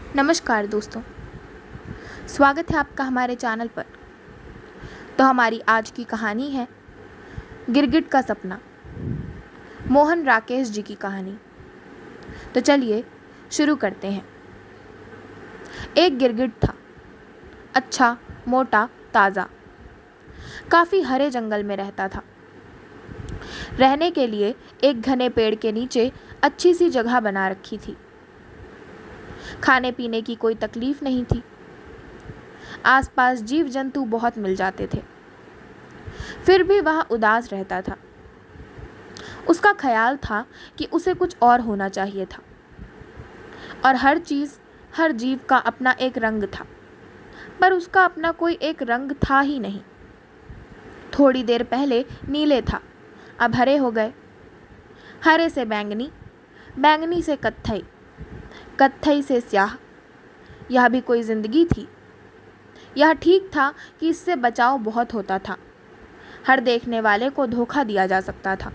नमस्कार दोस्तों, स्वागत है आपका हमारे चैनल पर। तो हमारी आज की कहानी है गिरगिट का सपना, मोहन राकेश जी की कहानी। तो चलिए शुरू करते हैं। एक गिरगिट था, अच्छा, मोटा, ताज़ा, काफ़ी हरे जंगल में रहता था। रहने के लिए एक घने पेड़ के नीचे अच्छी सी जगह बना रखी थी। खाने पीने की कोई तकलीफ नहीं थी। आसपास जीव जंतु बहुत मिल जाते थे। फिर भी वह उदास रहता था। उसका ख्याल था कि उसे कुछ और होना चाहिए था। और हर चीज़, हर जीव का अपना एक रंग था, पर उसका अपना कोई एक रंग था ही नहीं। थोड़ी देर पहले नीले था, अब हरे हो गए। हरे से बैंगनी, बैंगनी से कत्थई, कत्थई से स्याह। यह भी कोई ज़िंदगी थी। यह ठीक था कि इससे बचाव बहुत होता था। हर देखने वाले को धोखा दिया जा सकता था।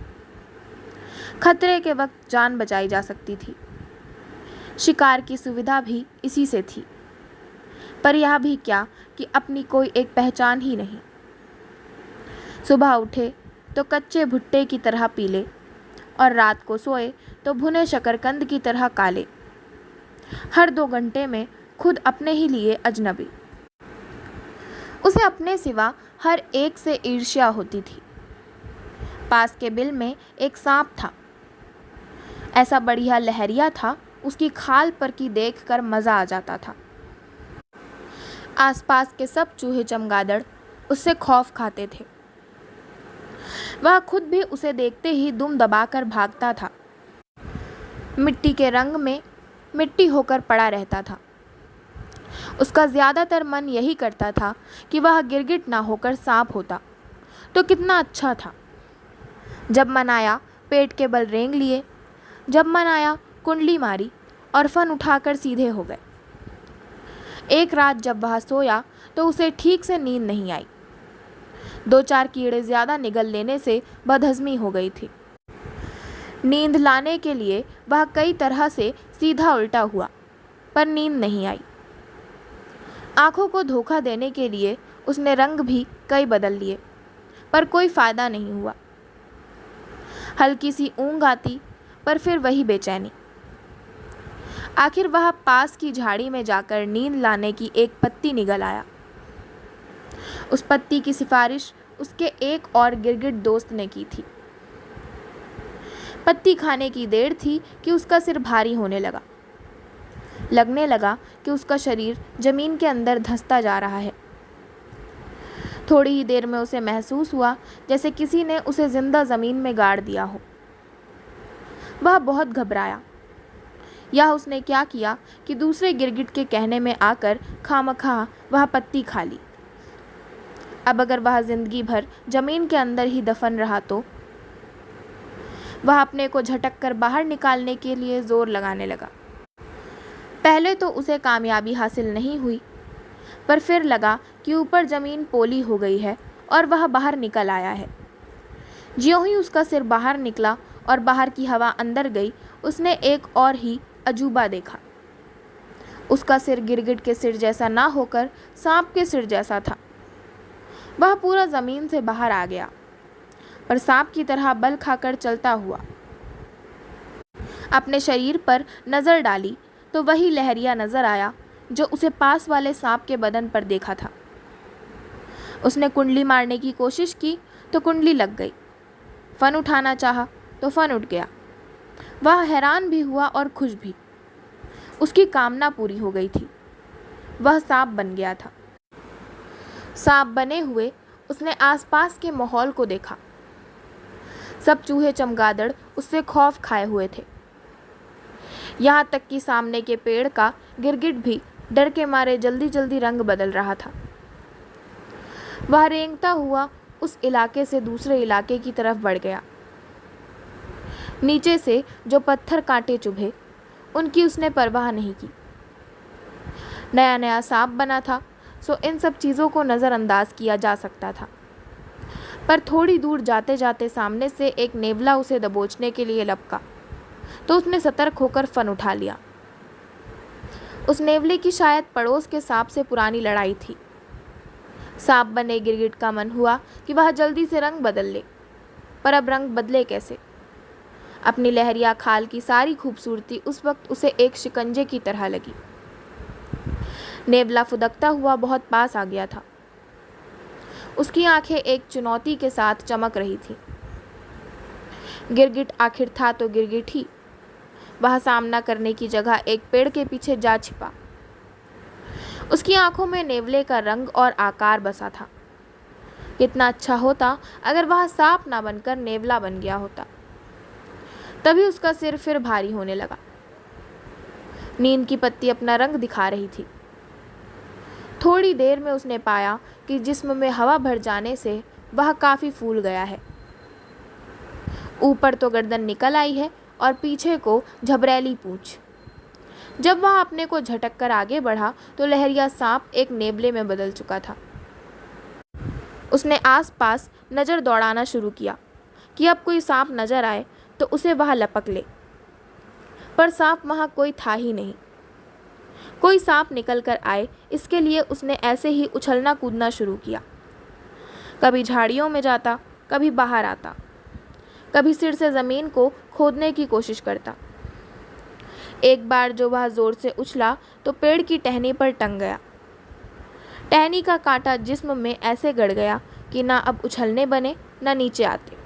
खतरे के वक्त जान बचाई जा सकती थी। शिकार की सुविधा भी इसी से थी। पर यह भी क्या कि अपनी कोई एक पहचान ही नहीं। सुबह उठे तो कच्चे भुट्टे की तरह पीले, और रात को सोए तो भुने शकरकंद की तरह काले। हर 2 घंटे में खुद अपने ही लिए अजनबी। उसे अपने सिवा हर एक से ईर्ष्या होती थी। पास के बिल में एक सांप था। ऐसा बढ़िया लहरिया था, उसकी खाल पर की देखकर मज़ा आ जाता था। आसपास के सब चूहे चमगादड़ उससे खौफ खाते थे। वह खुद भी उसे देखते ही दुम दबाकर भागता था। मिट्टी के रंग में मिट्टी होकर पड़ा रहता था। उसका ज़्यादातर मन यही करता था कि वह गिरगिट ना होकर सांप होता तो कितना अच्छा था। जब मन आया पेट के बल रेंग लिए, जब मन आया कुंडली मारी और फन उठाकर सीधे हो गए। एक रात जब वह सोया तो उसे ठीक से नींद नहीं आई। 2-4 कीड़े ज़्यादा निगल लेने से बदहज़मी हो गई थी। नींद लाने के लिए वह कई तरह से सीधा उल्टा हुआ, पर नींद नहीं आई। आँखों को धोखा देने के लिए उसने रंग भी कई बदल लिए, पर कोई फ़ायदा नहीं हुआ। हल्की सी ऊँघ आती, पर फिर वही बेचैनी। आखिर वह पास की झाड़ी में जाकर नींद लाने की एक पत्ती निगल आया। उस पत्ती की सिफारिश उसके एक और गिरगिट दोस्त ने की थी। पत्ती खाने की देर थी कि उसका सिर भारी होने लगा। लगने लगा कि उसका शरीर जमीन के अंदर धंसता जा रहा है। थोड़ी ही देर में उसे महसूस हुआ जैसे किसी ने उसे जिंदा ज़मीन में गाड़ दिया हो। वह बहुत घबराया। यह उसने क्या किया कि दूसरे गिरगिट के कहने में आकर खामखा वह पत्ती खा ली। अब अगर वह जिंदगी भर जमीन के अंदर ही दफन रहा तो वह अपने को झटक कर बाहर निकालने के लिए जोर लगाने लगा। पहले तो उसे कामयाबी हासिल नहीं हुई, पर फिर लगा कि ऊपर ज़मीन पोली हो गई है और वह बाहर निकल आया है। ज्यों ही उसका सिर बाहर निकला और बाहर की हवा अंदर गई, उसने एक और ही अजूबा देखा। उसका सिर गिरगिट के सिर जैसा ना होकर सांप के सिर जैसा था। वह पूरा ज़मीन से बाहर आ गया, पर सांप की तरह बल खाकर चलता हुआ। अपने शरीर पर नज़र डाली तो वही लहरिया नज़र आया जो उसे पास वाले सांप के बदन पर देखा था। उसने कुंडली मारने की कोशिश की तो कुंडली लग गई। फन उठाना चाहा तो फन उठ गया। वह हैरान भी हुआ और खुश भी। उसकी कामना पूरी हो गई थी। वह सांप बन गया था। सांप बने हुए उसने आसपास के माहौल को देखा। सब चूहे चमगादड़ उससे खौफ खाए हुए थे। यहाँ तक कि सामने के पेड़ का गिरगिट भी डर के मारे जल्दी जल्दी रंग बदल रहा था। वह रेंगता हुआ उस इलाके से दूसरे इलाके की तरफ बढ़ गया। नीचे से जो पत्थर कांटे चुभे, उनकी उसने परवाह नहीं की। नया नया सांप बना था, सो इन सब चीज़ों को नज़रअंदाज किया जा सकता था। पर थोड़ी दूर जाते जाते सामने से एक नेवला उसे दबोचने के लिए लपका, तो उसने सतर्क होकर फन उठा लिया। उस नेवले की शायद पड़ोस के सांप से पुरानी लड़ाई थी। सांप बने गिरगिट का मन हुआ कि वह जल्दी से रंग बदल ले, पर अब रंग बदले कैसे? अपनी लहरिया खाल की सारी खूबसूरती उस वक्त उसे एक शिकंजे की तरह लगी। नेवला फुदकता हुआ बहुत पास आ गया था। उसकी आंखें एक चुनौती के साथ चमक रही थी। गिरगिट आखिर था तो गिरगिट ही। वह सामना करने की जगह एक पेड़ के पीछे जा छिपा। उसकी आंखों में नेवले का रंग और आकार बसा था। कितना अच्छा होता अगर वह सांप ना बनकर नेवला बन गया होता। तभी उसका सिर फिर भारी होने लगा। नींद की पत्ती अपना रंग दिखा रही थी। थोड़ी देर में उसने पाया कि जिस्म में हवा भर जाने से वह काफ़ी फूल गया है। ऊपर तो गर्दन निकल आई है और पीछे को झबरैली पूंछ। जब वह अपने को झटक कर आगे बढ़ा तो लहरिया सांप एक नेवले में बदल चुका था। उसने आसपास नज़र दौड़ाना शुरू किया कि अब कोई सांप नजर आए तो उसे वह लपक ले, पर सांप वहाँ कोई था ही नहीं। कोई सांप निकल कर आए इसके लिए उसने ऐसे ही उछलना कूदना शुरू किया। कभी झाड़ियों में जाता, कभी बाहर आता, कभी सिर से ज़मीन को खोदने की कोशिश करता। एक बार जो वह ज़ोर से उछला तो पेड़ की टहनी पर टंग गया। टहनी का कांटा जिस्म में ऐसे गड़ गया कि ना अब उछलने बने ना नीचे आते।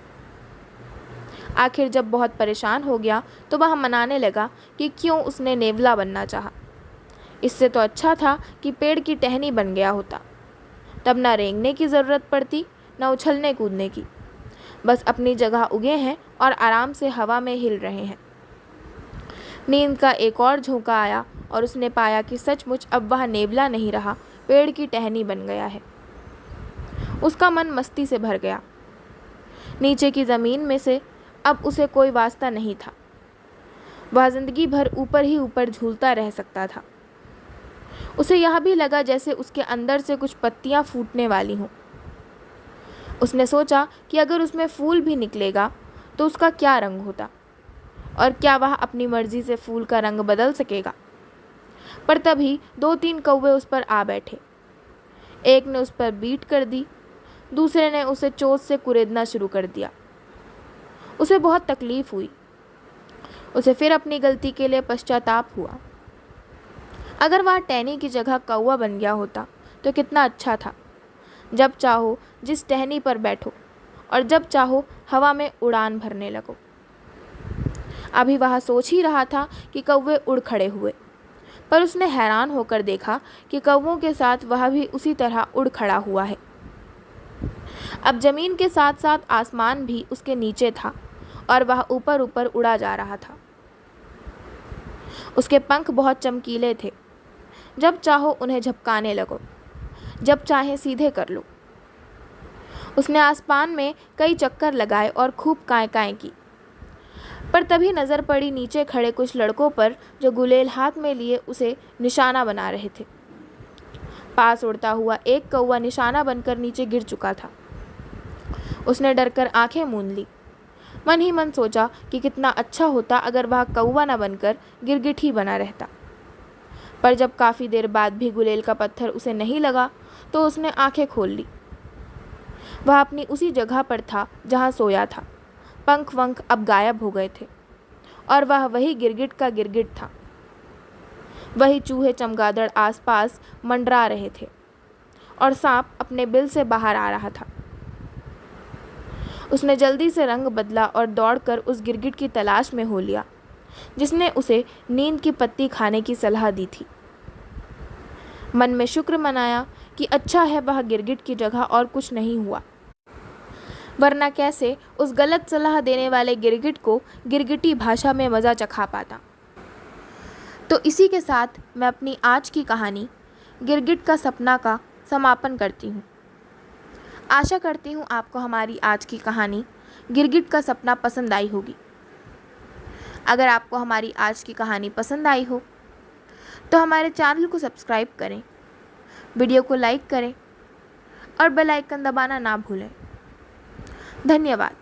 आखिर जब बहुत परेशान हो गया तो वह मनाने लगा कि क्यों उसने नेवला बनना चाहा। इससे तो अच्छा था कि पेड़ की टहनी बन गया होता। तब ना रेंगने की ज़रूरत पड़ती ना उछलने कूदने की। बस अपनी जगह उगे हैं और आराम से हवा में हिल रहे हैं। नींद का एक और झोंका आया और उसने पाया कि सचमुच अब वह नेवला नहीं रहा, पेड़ की टहनी बन गया है। उसका मन मस्ती से भर गया। नीचे की ज़मीन में से अब उसे कोई वास्ता नहीं था। वह जिंदगी भर ऊपर ही ऊपर झूलता रह सकता था। उसे यह भी लगा जैसे उसके अंदर से कुछ पत्तियां फूटने वाली हों। उसने सोचा कि अगर उसमें फूल भी निकलेगा तो उसका क्या रंग होता, और क्या वह अपनी मर्जी से फूल का रंग बदल सकेगा। पर तभी 2-3 कौवे उस पर आ बैठे। एक ने उस पर बीट कर दी, दूसरे ने उसे चोंच से कुरेदना शुरू कर दिया। उसे बहुत तकलीफ हुई। उसे फिर अपनी गलती के लिए पश्चाताप हुआ। अगर वह टहनी की जगह कौवा बन गया होता तो कितना अच्छा था। जब चाहो जिस टहनी पर बैठो और जब चाहो हवा में उड़ान भरने लगो। अभी वह सोच ही रहा था कि कौवे उड़ खड़े हुए, पर उसने हैरान होकर देखा कि कौवों के साथ वह भी उसी तरह उड़ खड़ा हुआ है। अब जमीन के साथ साथ आसमान भी उसके नीचे था और वह ऊपर ऊपर उड़ा जा रहा था। उसके पंख बहुत चमकीले थे। जब चाहो उन्हें झपकाने लगो, जब चाहे सीधे कर लो। उसने आसमान में कई चक्कर लगाए और खूब काएं काएं की, पर तभी नज़र पड़ी नीचे खड़े कुछ लड़कों पर जो गुलेल हाथ में लिए उसे निशाना बना रहे थे। पास उड़ता हुआ एक कौवा निशाना बनकर नीचे गिर चुका था। उसने डरकर आंखें मूंद ली। मन ही मन सोचा कि कितना अच्छा होता अगर वह कौवा न बनकर गिरगिट ही बना रहता। पर जब काफ़ी देर बाद भी गुलेल का पत्थर उसे नहीं लगा तो उसने आंखें खोल ली। वह अपनी उसी जगह पर था जहाँ सोया था। पंख वंख अब गायब हो गए थे और वह वही गिरगिट का गिरगिट था। वही चूहे चमगादड़ आसपास मंडरा रहे थे और सांप अपने बिल से बाहर आ रहा था। उसने जल्दी से रंग बदला और दौड़कर उस गिरगिट की तलाश में हो लिया जिसने उसे नींद की पत्ती खाने की सलाह दी थी। मन में शुक्र मनाया कि अच्छा है वह गिरगिट की जगह और कुछ नहीं हुआ, वरना कैसे उस गलत सलाह देने वाले गिरगिट को गिरगिटी भाषा में मज़ा चखा पाता। तो इसी के साथ मैं अपनी आज की कहानी गिरगिट का सपना का समापन करती हूँ। आशा करती हूँ आपको हमारी आज की कहानी गिरगिट का सपना पसंद आई होगी। अगर आपको हमारी आज की कहानी पसंद आई हो तो हमारे चैनल को सब्सक्राइब करें, वीडियो को लाइक करें और बेल आइकन दबाना ना भूलें। धन्यवाद।